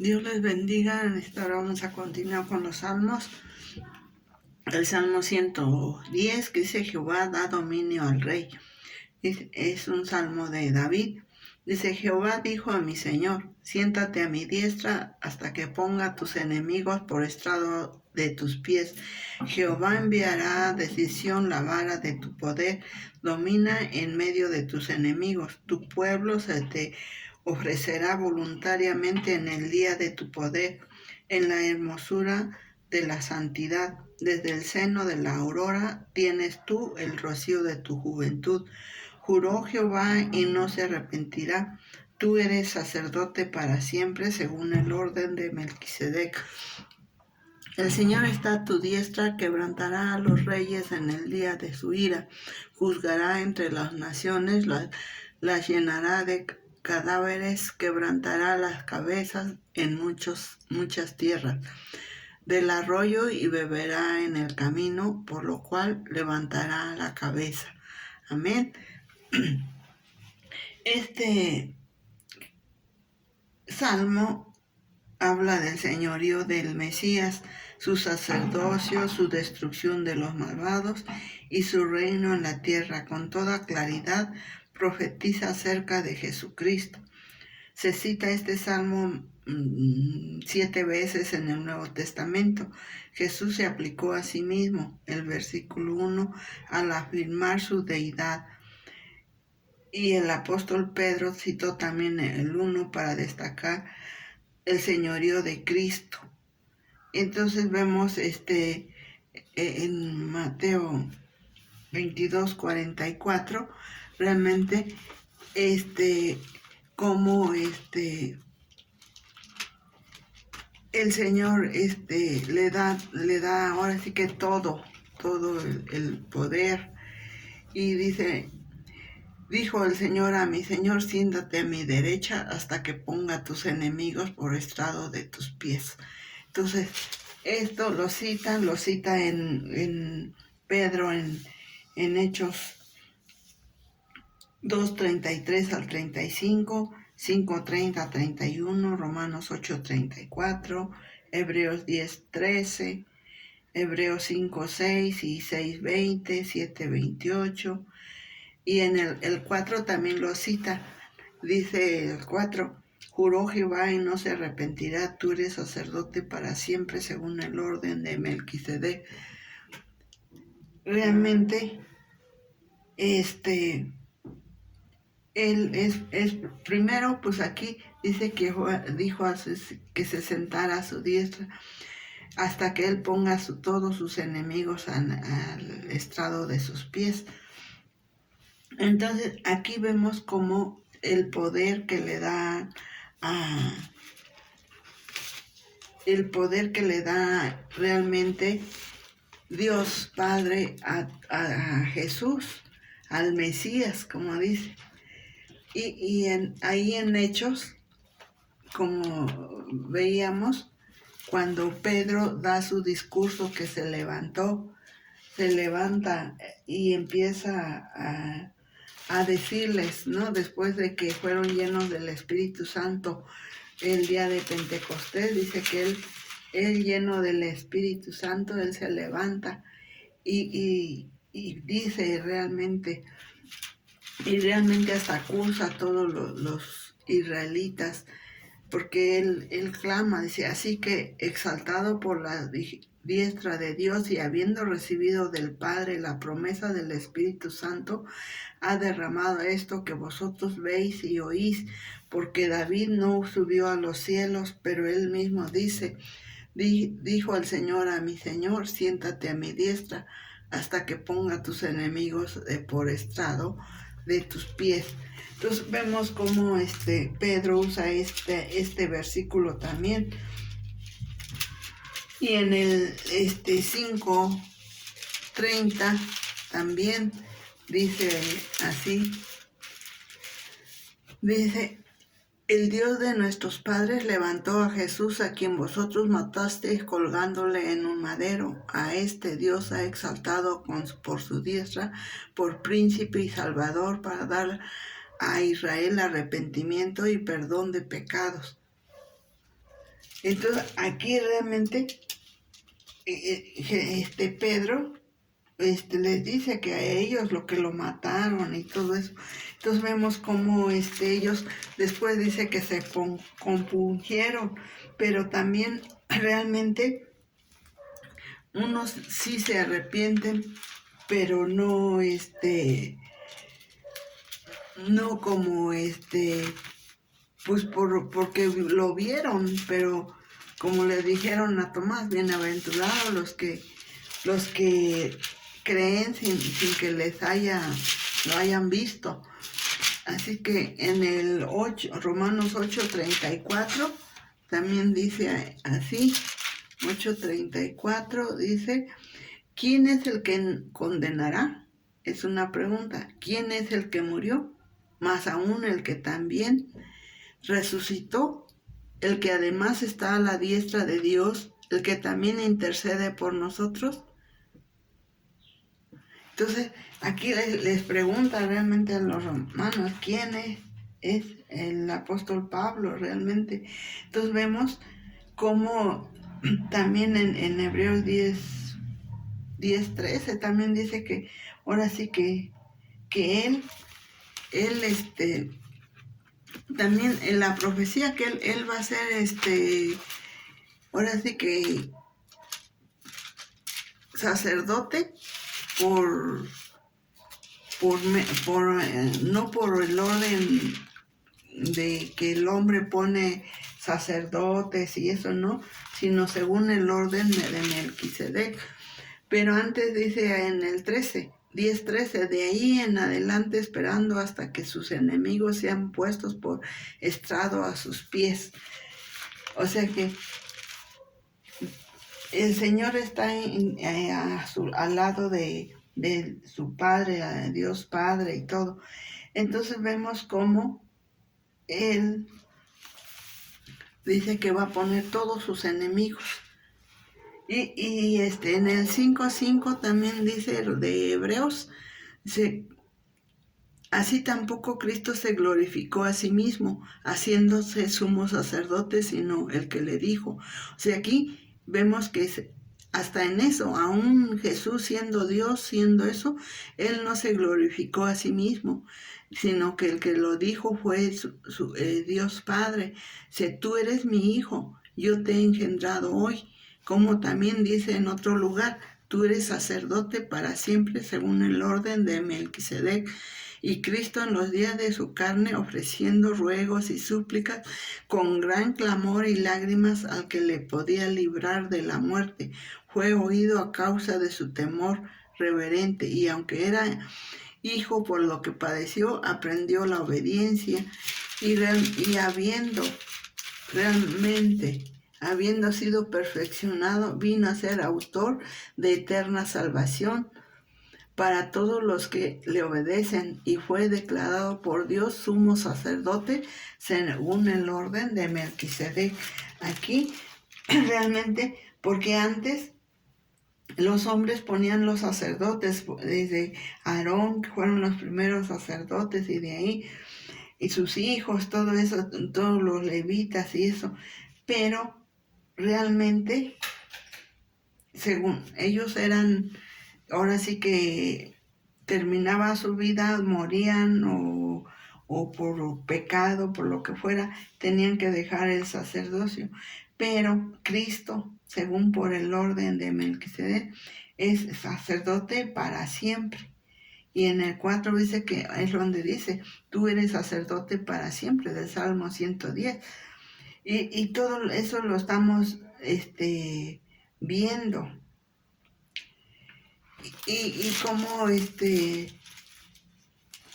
Dios les bendiga. En esta hora vamos a continuar con los salmos. El Salmo 110 que dice: Jehová da dominio al rey. Es un salmo de David. Dice: Jehová dijo a mi Señor: siéntate a mi diestra hasta que ponga tus enemigos por estrado de tus pies. Jehová enviará decisión la vara de tu poder. Domina en medio de tus enemigos. Tu pueblo se te ofrecerá voluntariamente en el día de tu poder, en la hermosura de la santidad. Desde el seno de la aurora tienes tú el rocío de tu juventud. Juró Jehová y no se arrepentirá. Tú eres sacerdote para siempre, según el orden de Melquisedec. El Señor está a tu diestra, quebrantará a los reyes en el día de su ira. Juzgará entre las naciones, las llenará de cadáveres, quebrantará las cabezas en muchas tierras. Del arroyo y beberá en el camino, por lo cual levantará la cabeza. Amén. Este salmo habla del señorío del Mesías, su sacerdocio, su destrucción de los malvados y su reino en la tierra. Con toda claridad profetiza acerca de Jesucristo. Se cita este salmo 7 veces en el Nuevo Testamento. Jesús se aplicó a sí mismo, el versículo 1, al afirmar su deidad. Y el apóstol Pedro citó también el 1 para destacar el señorío de Cristo. Entonces vemos en Mateo 22:44 realmente cómo el Señor le da ahora sí que todo el poder. Y dijo el Señor a mi Señor: siéntate a mi derecha hasta que ponga tus enemigos por estrado de tus pies. Entonces, esto lo cita en Pedro en Hechos 2:33 al 35, 5:30 31, Romanos 8:34, Hebreos 10:13, Hebreos 5:6 y 6:20, 7:28. Y en el 4 también lo cita. Dice el 4: juró Jehová y no se arrepentirá, tú eres sacerdote para siempre, según el orden de Melquisedec. Realmente, él es primero, pues aquí dice que dijo que se sentara a su diestra hasta que él ponga todos sus enemigos al estrado de sus pies. Entonces aquí vemos como el poder que le da realmente Dios Padre a Jesús, al Mesías, como dice. Y ahí en Hechos, como veíamos, cuando Pedro da su discurso, que se levanta y empieza a decirles, ¿no? Después de que fueron llenos del Espíritu Santo el día de Pentecostés, dice que él lleno del Espíritu Santo, él se levanta y dice realmente hasta acusa a todos los israelitas, porque él clama, dice: así que, exaltado por la diestra de Dios y habiendo recibido del Padre la promesa del Espíritu Santo, ha derramado esto que vosotros veis y oís, porque David no subió a los cielos, pero él mismo dice: dijo el Señor a mi Señor: siéntate a mi diestra hasta que ponga tus enemigos por estrado de tus pies. Entonces vemos cómo Pedro usa este versículo también. Y en el 5:30 también dice así. Dice: el Dios de nuestros padres levantó a Jesús, a quien vosotros matasteis colgándole en un madero. A este Dios ha exaltado por su diestra, por príncipe y salvador, para dar a Israel arrepentimiento y perdón de pecados. Entonces aquí realmente Pedro les dice que a ellos lo que lo mataron y todo eso. Entonces vemos cómo ellos después dice que se compungieron, pero también realmente unos sí se arrepienten, pero no no como pues porque lo vieron, pero como le dijeron a Tomás, bienaventurados los que creen sin que lo hayan visto. Así que en el Romanos 8:34 también dice así, 8:34 dice, ¿quién es el que condenará? Es una pregunta. ¿Quién es el que murió? Más aún el que también resucitó, el que además está a la diestra de Dios, el que también intercede por nosotros. Entonces, aquí les pregunta realmente a los romanos, ¿quién es el apóstol Pablo realmente? Entonces vemos cómo también en Hebreos 10:13 también dice que ahora sí que él también en la profecía que él va a ser ahora sí que sacerdote por no por el orden de que el hombre pone sacerdotes y eso no, sino según el orden de Melquisedec. Pero antes dice en el 10:13, de ahí en adelante esperando hasta que sus enemigos sean puestos por estrado a sus pies. O sea que el Señor está al lado de su Padre, Dios Padre y todo. Entonces vemos cómo Él dice que va a poner todos sus enemigos. Y en el 5:5 también dice de Hebreos, dice, así tampoco Cristo se glorificó a sí mismo, haciéndose sumo sacerdote, sino el que le dijo. O sea, aquí vemos que hasta en eso, aún Jesús siendo Dios, siendo eso, Él no se glorificó a sí mismo, sino que el que lo dijo fue Dios Padre. Si tú eres mi hijo, yo te he engendrado hoy. Como también dice en otro lugar, tú eres sacerdote para siempre según el orden de Melquisedec. Y Cristo en los días de su carne, ofreciendo ruegos y súplicas con gran clamor y lágrimas al que le podía librar de la muerte, fue oído a causa de su temor reverente, y aunque era hijo por lo que padeció, aprendió la obediencia, y habiendo sido perfeccionado, vino a ser autor de eterna salvación para todos los que le obedecen, y fue declarado por Dios sumo sacerdote según el orden de Melquisedec. Aquí realmente, porque antes los hombres ponían los sacerdotes, desde Aarón, que fueron los primeros sacerdotes, y de ahí, y sus hijos, todo eso, todos los levitas y eso, pero realmente, según ellos eran, ahora sí que terminaba su vida, morían o por pecado, por lo que fuera, tenían que dejar el sacerdocio. Pero Cristo, según por el orden de Melquisedec, es sacerdote para siempre. Y en el 4 dice que es donde dice, tú eres sacerdote para siempre, del Salmo 110. Y todo eso lo estamos viendo. Y como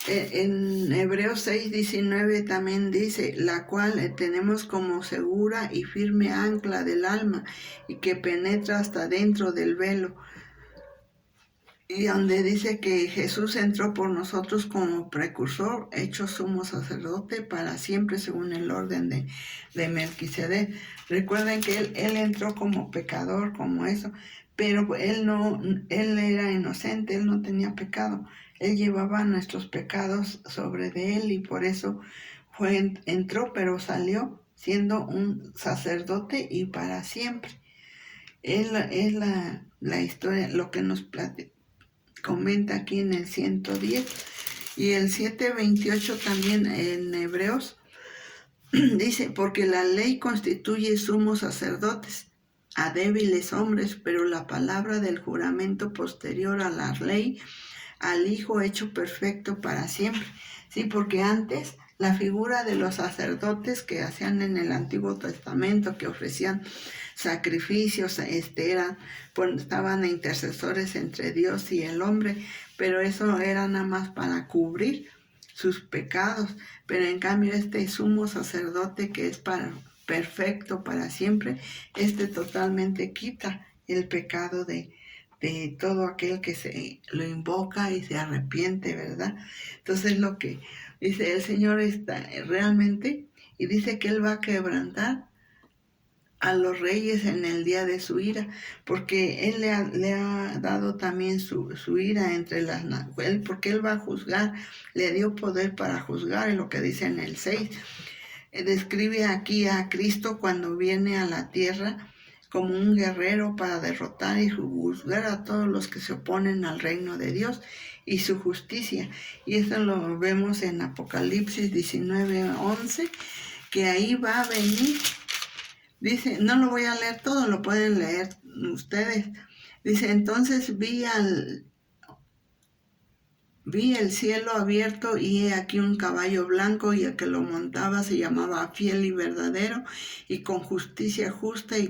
en Hebreos 6:19 también dice, la cual tenemos como segura y firme ancla del alma, y que penetra hasta dentro del velo. Y donde dice que Jesús entró por nosotros como precursor, hecho sumo sacerdote para siempre según el orden de Melquisedec. Recuerden que él entró como pecador, como eso, pero él era inocente, él no tenía pecado. Él llevaba nuestros pecados sobre de él, y por eso entró, pero salió siendo un sacerdote y para siempre. Es la historia, lo que nos comenta aquí en el 110. Y el 7:28 también en Hebreos dice, porque la ley constituye sumos sacerdotes a débiles hombres, pero la palabra del juramento posterior a la ley, al Hijo hecho perfecto para siempre. Sí, porque antes la figura de los sacerdotes que hacían en el Antiguo Testamento, que ofrecían sacrificios, estaban intercesores entre Dios y el hombre, pero eso era nada más para cubrir sus pecados. Pero en cambio este sumo sacerdote que es perfecto para siempre, totalmente quita el pecado de todo aquel que se lo invoca y se arrepiente, ¿verdad? Entonces lo que dice el Señor está realmente, y dice que Él va a quebrantar a los reyes en el día de su ira, porque Él le ha dado también su ira entre las naciones, porque Él va a juzgar, le dio poder para juzgar, es lo que dice en el 6. Describe aquí a Cristo cuando viene a la tierra como un guerrero para derrotar y juzgar a todos los que se oponen al reino de Dios y su justicia. Y eso lo vemos en Apocalipsis 19:11, que ahí va a venir. Dice, no lo voy a leer todo, lo pueden leer ustedes. Dice, entonces vi el cielo abierto y he aquí un caballo blanco, y el que lo montaba se llamaba Fiel y Verdadero, y con justicia juzga y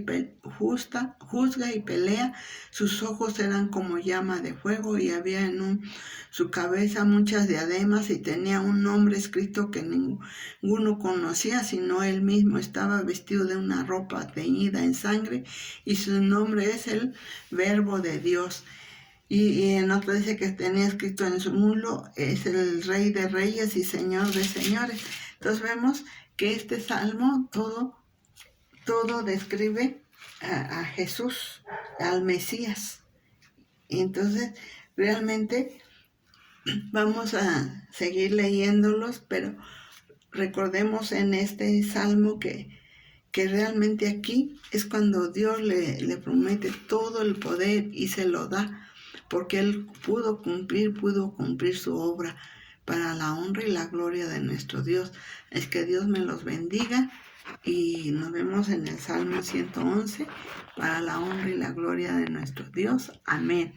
pelea. Sus ojos eran como llama de fuego, y había en su cabeza muchas diademas, y tenía un nombre escrito que ninguno conocía sino él mismo. Estaba vestido de una ropa teñida en sangre, y su nombre es el Verbo de Dios. Y en otro dice que tenía escrito en su muslo, es el Rey de Reyes y Señor de Señores. Entonces vemos que este salmo todo describe a Jesús, al Mesías. Y entonces realmente vamos a seguir leyéndolos, pero recordemos en este salmo que realmente aquí es cuando Dios le promete todo el poder y se lo da, porque Él pudo cumplir su obra para la honra y la gloria de nuestro Dios. Es que Dios me los bendiga, y nos vemos en el Salmo 111 para la honra y la gloria de nuestro Dios. Amén.